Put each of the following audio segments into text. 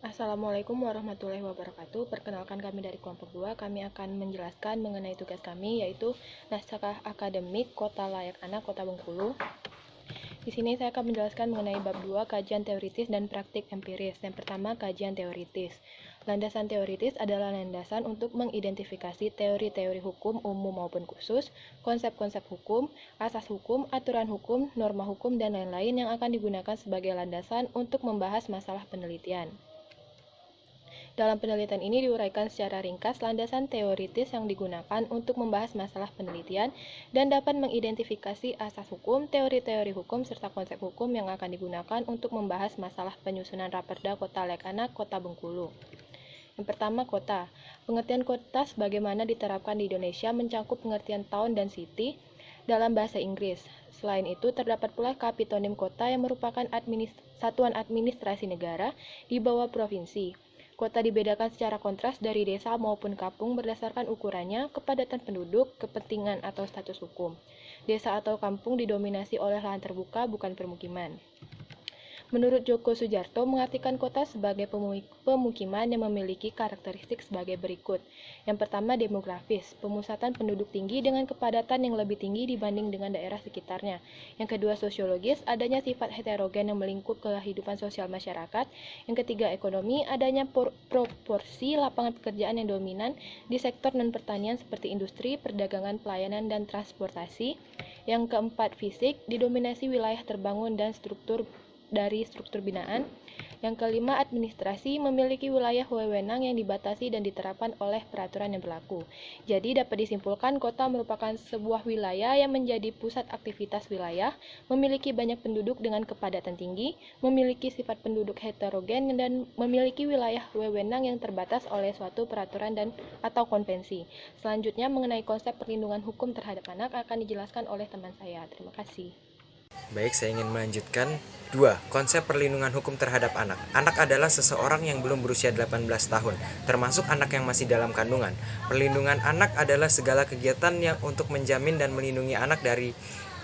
Assalamualaikum warahmatullahi wabarakatuh. Perkenalkan kami dari kelompok 2. Kami akan menjelaskan mengenai tugas kami yaitu naskah akademik Kota Layak Anak Kota Bengkulu. Di sini saya akan menjelaskan mengenai bab 2 kajian teoritis dan praktik empiris. Yang pertama, kajian teoritis. Landasan teoritis adalah landasan untuk mengidentifikasi teori-teori hukum umum maupun khusus, konsep-konsep hukum, asas hukum, aturan hukum, norma hukum, dan lain-lain yang akan digunakan sebagai landasan untuk membahas masalah penelitian. Dalam penelitian ini diuraikan secara ringkas landasan teoritis yang digunakan untuk membahas masalah penelitian dan dapat mengidentifikasi asas hukum, teori-teori hukum, serta konsep hukum yang akan digunakan untuk membahas masalah penyusunan Raperda Kota Layak Anak Kota Bengkulu. Yang pertama, kota. Pengertian kota sebagaimana diterapkan di Indonesia mencakup pengertian town dan city dalam bahasa Inggris. Selain itu, terdapat pula kapitonim kota yang merupakan satuan administrasi negara di bawah provinsi. Kota dibedakan secara kontras dari desa maupun kampung berdasarkan ukurannya, kepadatan penduduk, kepentingan atau status hukum. Desa atau kampung didominasi oleh lahan terbuka, bukan permukiman. Menurut Joko Sujarto, mengartikan kota sebagai pemukiman yang memiliki karakteristik sebagai berikut. Yang pertama, demografis, pemusatan penduduk tinggi dengan kepadatan yang lebih tinggi dibanding dengan daerah sekitarnya. Yang kedua, sosiologis, adanya sifat heterogen yang melingkup kehidupan sosial masyarakat. Yang ketiga, ekonomi, adanya proporsi lapangan pekerjaan yang dominan di sektor non-pertanian seperti industri, perdagangan, pelayanan, dan transportasi. Yang keempat, fisik, didominasi wilayah terbangun dan struktur binaan. Yang kelima, administrasi, memiliki wilayah wewenang yang dibatasi dan diterapkan oleh peraturan yang berlaku. Jadi dapat disimpulkan kota merupakan sebuah wilayah yang menjadi pusat aktivitas wilayah, memiliki banyak penduduk dengan kepadatan tinggi, memiliki sifat penduduk heterogen, dan memiliki wilayah wewenang yang terbatas oleh suatu peraturan dan atau konvensi. Selanjutnya mengenai konsep perlindungan hukum terhadap anak akan dijelaskan oleh teman saya. Terima kasih. Baik, saya ingin melanjutkan. 2. Konsep perlindungan hukum terhadap anak. Anak adalah seseorang yang belum berusia 18 tahun, termasuk anak yang masih dalam kandungan. Perlindungan anak adalah segala kegiatan yang untuk menjamin dan melindungi anak dari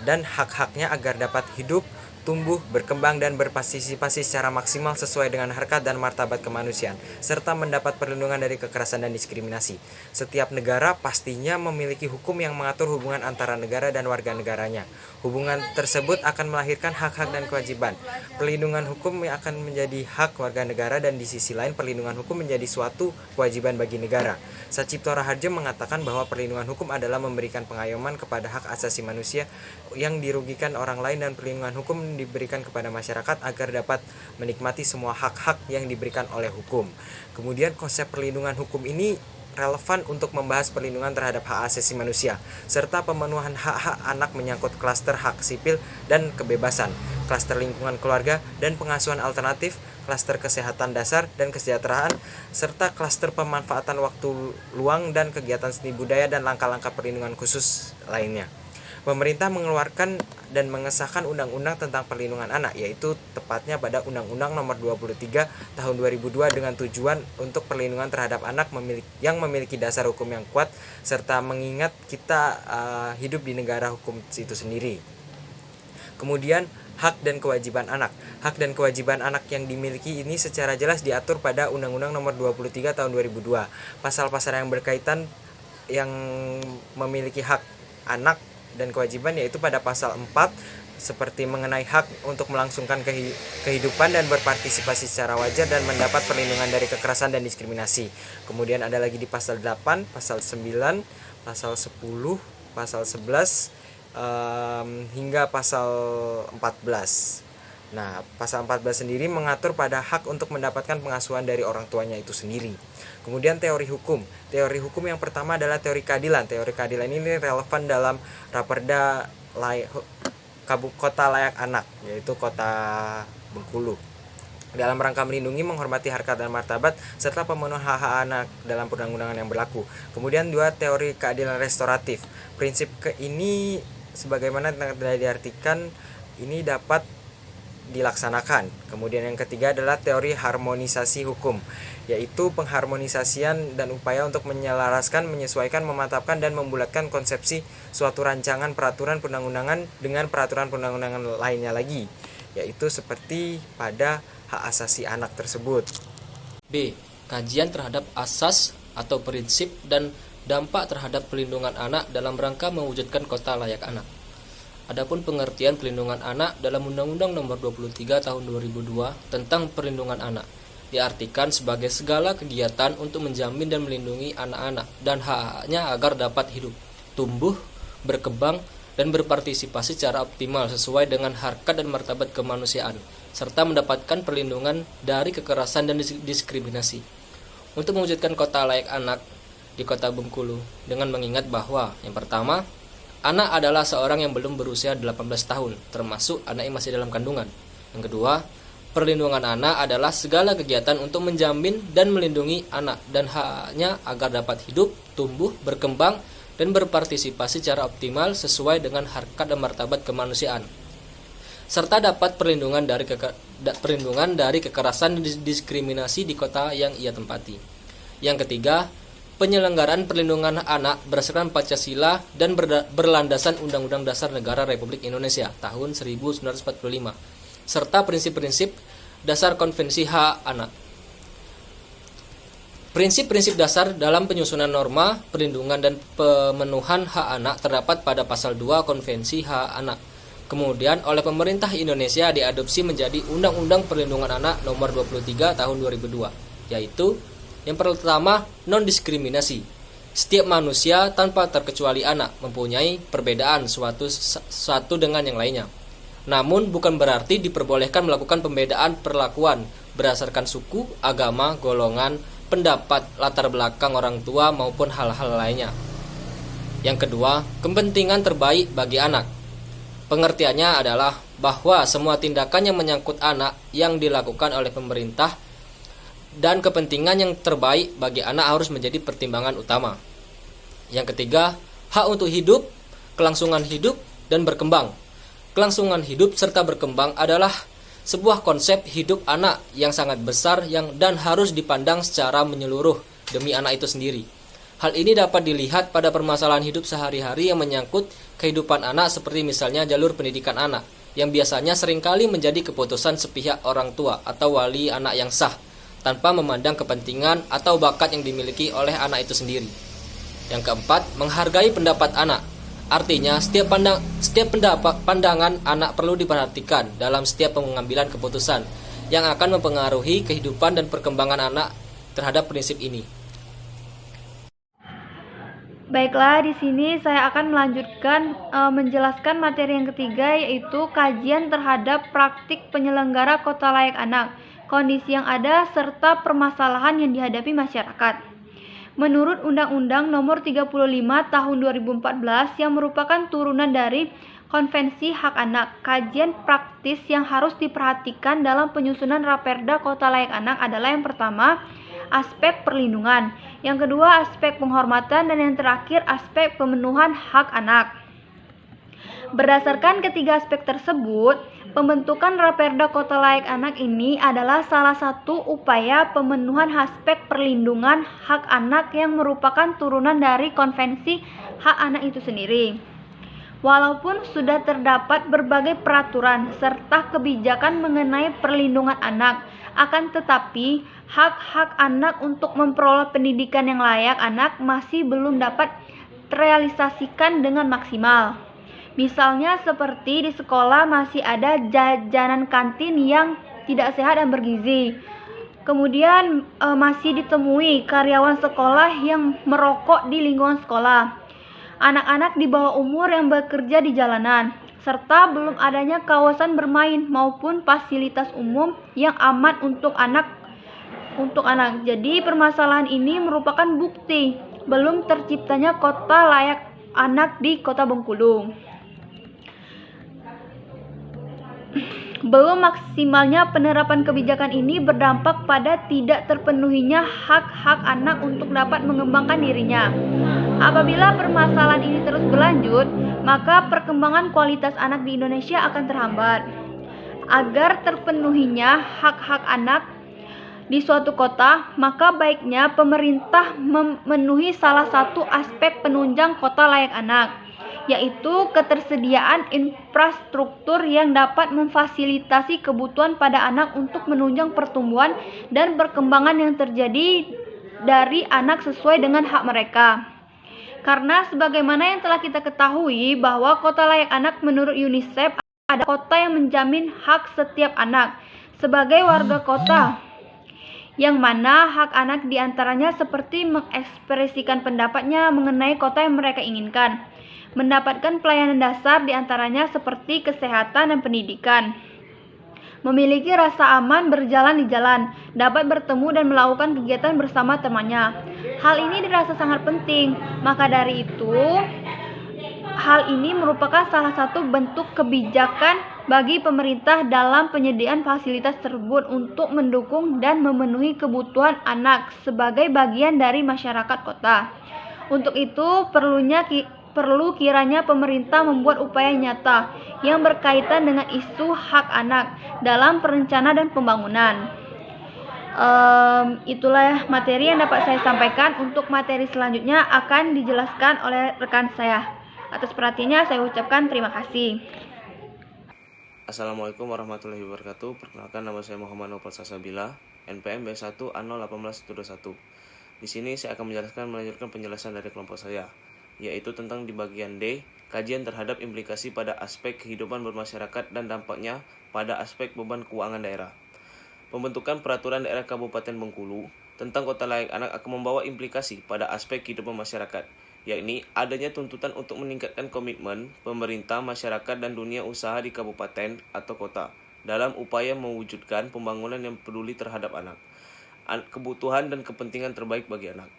dan hak-haknya agar dapat hidup, tumbuh, berkembang, dan berpartisipasi secara maksimal sesuai dengan harkat dan martabat kemanusiaan, serta mendapat perlindungan dari kekerasan dan diskriminasi. Setiap negara pastinya memiliki hukum yang mengatur hubungan antara negara dan warga negaranya. Hubungan tersebut akan melahirkan hak-hak dan kewajiban. Perlindungan hukum akan menjadi hak warga negara, dan di sisi lain perlindungan hukum menjadi suatu kewajiban bagi negara. Sacipto Raharjo mengatakan bahwa perlindungan hukum adalah memberikan pengayoman kepada hak asasi manusia yang dirugikan orang lain, dan perlindungan hukum diberikan kepada masyarakat agar dapat menikmati semua hak-hak yang diberikan oleh hukum. Kemudian konsep perlindungan hukum ini relevan untuk membahas perlindungan terhadap hak asasi manusia, serta pemenuhan hak-hak anak menyangkut klaster hak sipil dan kebebasan, klaster lingkungan keluarga dan pengasuhan alternatif, klaster kesehatan dasar dan kesejahteraan, serta klaster pemanfaatan waktu luang dan kegiatan seni budaya dan langkah-langkah perlindungan khusus lainnya. Pemerintah mengeluarkan dan mengesahkan Undang-Undang tentang Perlindungan Anak, yaitu tepatnya pada Undang-Undang Nomor 23 Tahun 2002 dengan tujuan untuk perlindungan terhadap anak yang memiliki dasar hukum yang kuat, serta mengingat kita hidup di negara hukum itu sendiri. Kemudian hak dan kewajiban anak. Hak dan kewajiban anak yang dimiliki ini secara jelas diatur pada Undang-Undang Nomor 23 Tahun 2002. Pasal-pasal yang berkaitan yang memiliki hak anak dan kewajiban yaitu pada pasal 4 seperti mengenai hak untuk melangsungkan kehidupan dan berpartisipasi secara wajar dan mendapat perlindungan dari kekerasan dan diskriminasi. Kemudian ada lagi di pasal 8, pasal 9, pasal 10, pasal 11 hingga pasal 14. Nah, pasal 14 sendiri mengatur pada hak untuk mendapatkan pengasuhan dari orang tuanya itu sendiri. Kemudian teori hukum. Teori hukum yang pertama adalah teori keadilan. Teori keadilan ini relevan dalam Raperda Kota Layak Anak, yaitu Kota Bengkulu. Dalam rangka melindungi, menghormati harkat dan martabat serta pemenuhan hak-hak anak dalam perundang-undangan yang berlaku. Kemudian 2, teori keadilan restoratif. Prinsip ini sebagaimana telah diartikan ini dapat dilaksanakan. Kemudian yang ketiga adalah teori harmonisasi hukum, yaitu pengharmonisasian dan upaya untuk menyelaraskan, menyesuaikan, memantapkan, dan membulatkan konsepsi suatu rancangan peraturan perundang-undangan dengan peraturan perundang-undangan lainnya lagi, yaitu seperti pada hak asasi anak tersebut. B. Kajian terhadap asas atau prinsip dan dampak terhadap perlindungan anak dalam rangka mewujudkan kota layak anak. Adapun pengertian perlindungan anak dalam Undang-Undang Nomor 23 Tahun 2002 tentang perlindungan anak diartikan sebagai segala kegiatan untuk menjamin dan melindungi anak-anak dan hak-haknya agar dapat hidup, tumbuh, berkembang, dan berpartisipasi secara optimal sesuai dengan harkat dan martabat kemanusiaan, serta mendapatkan perlindungan dari kekerasan dan diskriminasi. Untuk mewujudkan kota layak anak di Kota Bengkulu dengan mengingat bahwa yang pertama, anak adalah seorang yang belum berusia 18 tahun, termasuk anak yang masih dalam kandungan. Yang kedua, perlindungan anak adalah segala kegiatan untuk menjamin dan melindungi anak dan haknya agar dapat hidup, tumbuh, berkembang, dan berpartisipasi secara optimal sesuai dengan harkat dan martabat kemanusiaan, serta dapat perlindungan dari kekerasan dan diskriminasi di kota yang ia tempati. Yang ketiga, penyelenggaraan perlindungan anak berdasarkan Pancasila dan berlandasan Undang-Undang Dasar Negara Republik Indonesia tahun 1945 serta prinsip-prinsip dasar Konvensi Hak Anak. Prinsip-prinsip dasar dalam penyusunan norma perlindungan dan pemenuhan hak anak terdapat pada pasal 2 Konvensi Hak Anak. Kemudian oleh pemerintah Indonesia diadopsi menjadi Undang-Undang Perlindungan Anak Nomor 23 Tahun 2002, yaitu yang pertama, non-diskriminasi. Setiap manusia tanpa terkecuali anak mempunyai perbedaan satu dengan yang lainnya. Namun bukan berarti diperbolehkan melakukan pembedaan perlakuan berdasarkan suku, agama, golongan, pendapat, latar belakang orang tua maupun hal-hal lainnya. Yang kedua, kepentingan terbaik bagi anak. Pengertiannya adalah bahwa semua tindakan yang menyangkut anak yang dilakukan oleh pemerintah dan kepentingan yang terbaik bagi anak harus menjadi pertimbangan utama. Yang ketiga, hak untuk hidup, kelangsungan hidup, dan berkembang. Kelangsungan hidup serta berkembang adalah sebuah konsep hidup anak yang sangat besar dan harus dipandang secara menyeluruh demi anak itu sendiri. Hal ini dapat dilihat pada permasalahan hidup sehari-hari yang menyangkut kehidupan anak seperti misalnya jalur pendidikan anak, yang biasanya seringkali menjadi keputusan sepihak orang tua atau wali anak yang sah, tanpa memandang kepentingan atau bakat yang dimiliki oleh anak itu sendiri. Yang keempat, menghargai pendapat anak. Artinya, setiap pandangan anak perlu diperhatikan dalam setiap pengambilan keputusan yang akan mempengaruhi kehidupan dan perkembangan anak terhadap prinsip ini. Baiklah, di sini saya akan melanjutkan menjelaskan materi yang ketiga, yaitu kajian terhadap praktik penyelenggara kota layak anak, kondisi yang ada, serta permasalahan yang dihadapi masyarakat. Menurut Undang-Undang Nomor 35 Tahun 2014 yang merupakan turunan dari Konvensi Hak Anak, kajian praktis yang harus diperhatikan dalam penyusunan Raperda Kota Layak Anak adalah yang pertama, aspek perlindungan, yang kedua, aspek penghormatan, dan yang terakhir, aspek pemenuhan hak anak. Berdasarkan ketiga aspek tersebut, pembentukan Raperda Kota Layak Anak ini adalah salah satu upaya pemenuhan aspek perlindungan hak anak yang merupakan turunan dari Konvensi Hak Anak itu sendiri. Walaupun sudah terdapat berbagai peraturan serta kebijakan mengenai perlindungan anak, akan tetapi hak-hak anak untuk memperoleh pendidikan yang layak anak masih belum dapat terrealisasikan dengan maksimal. Misalnya seperti di sekolah masih ada jajanan kantin yang tidak sehat dan bergizi. Kemudian masih ditemui karyawan sekolah yang merokok di lingkungan sekolah. Anak-anak di bawah umur yang bekerja di jalanan, serta belum adanya kawasan bermain maupun fasilitas umum yang aman untuk anak. Jadi permasalahan ini merupakan bukti belum terciptanya kota layak anak di Kota Bengkulu. Belum maksimalnya penerapan kebijakan ini berdampak pada tidak terpenuhinya hak-hak anak untuk dapat mengembangkan dirinya. Apabila permasalahan ini terus berlanjut, maka perkembangan kualitas anak di Indonesia akan terhambat. Agar terpenuhinya hak-hak anak di suatu kota, maka baiknya pemerintah memenuhi salah satu aspek penunjang kota layak anak, yaitu ketersediaan infrastruktur yang dapat memfasilitasi kebutuhan pada anak untuk menunjang pertumbuhan dan perkembangan yang terjadi dari anak sesuai dengan hak mereka. Karena sebagaimana yang telah kita ketahui bahwa kota layak anak menurut UNICEF ada kota yang menjamin hak setiap anak sebagai warga kota, yang mana hak anak diantaranya seperti mengekspresikan pendapatnya mengenai kota yang mereka inginkan, mendapatkan pelayanan dasar diantaranya seperti kesehatan dan pendidikan, memiliki rasa aman berjalan di jalan, dapat bertemu dan melakukan kegiatan bersama temannya. Hal ini dirasa sangat penting, maka dari itu hal ini merupakan salah satu bentuk kebijakan bagi pemerintah dalam penyediaan fasilitas tersebut untuk mendukung dan memenuhi kebutuhan anak sebagai bagian dari masyarakat kota. Untuk itu, perlu kiranya pemerintah membuat upaya nyata yang berkaitan dengan isu hak anak dalam perencanaan dan pembangunan. Itulah materi yang dapat saya sampaikan. Untuk materi selanjutnya akan dijelaskan oleh rekan saya. Atas perhatiannya saya ucapkan terima kasih. Assalamualaikum warahmatullahi wabarakatuh. Perkenalkan, nama saya Muhammad Nopal Sasabila, NPM B1 A018121. Di sini saya akan melanjutkan penjelasan dari kelompok saya, yaitu tentang di bagian D, kajian terhadap implikasi pada aspek kehidupan bermasyarakat dan dampaknya pada aspek beban keuangan daerah. Pembentukan peraturan daerah Kabupaten Bengkulu tentang kota layak anak akan membawa implikasi pada aspek kehidupan masyarakat, yakni adanya tuntutan untuk meningkatkan komitmen pemerintah, masyarakat, dan dunia usaha di kabupaten atau kota dalam upaya mewujudkan pembangunan yang peduli terhadap anak, kebutuhan dan kepentingan terbaik bagi anak.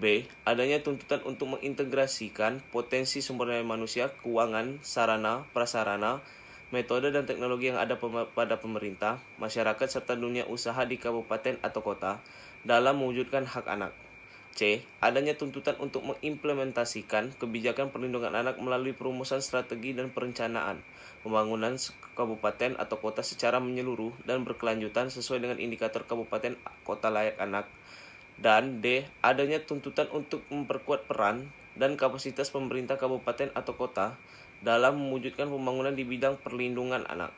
B. Adanya tuntutan untuk mengintegrasikan potensi sumber daya manusia, keuangan, sarana, prasarana, metode dan teknologi yang ada pada pemerintah, masyarakat, serta dunia usaha di kabupaten atau kota dalam mewujudkan hak anak. C. Adanya tuntutan untuk mengimplementasikan kebijakan perlindungan anak melalui perumusan strategi dan perencanaan pembangunan kabupaten atau kota secara menyeluruh dan berkelanjutan sesuai dengan indikator kabupaten kota layak anak. Dan D. Adanya tuntutan untuk memperkuat peran dan kapasitas pemerintah kabupaten atau kota dalam mewujudkan pembangunan di bidang perlindungan anak.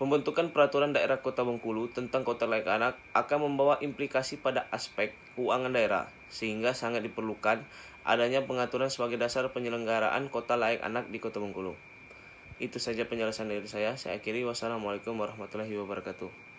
Pembentukan peraturan daerah Kota Bengkulu tentang kota layak anak akan membawa implikasi pada aspek keuangan daerah, sehingga sangat diperlukan adanya pengaturan sebagai dasar penyelenggaraan kota layak anak di Kota Bengkulu. Itu saja penjelasan dari saya. Saya akhiri. Wassalamualaikum warahmatullahi wabarakatuh.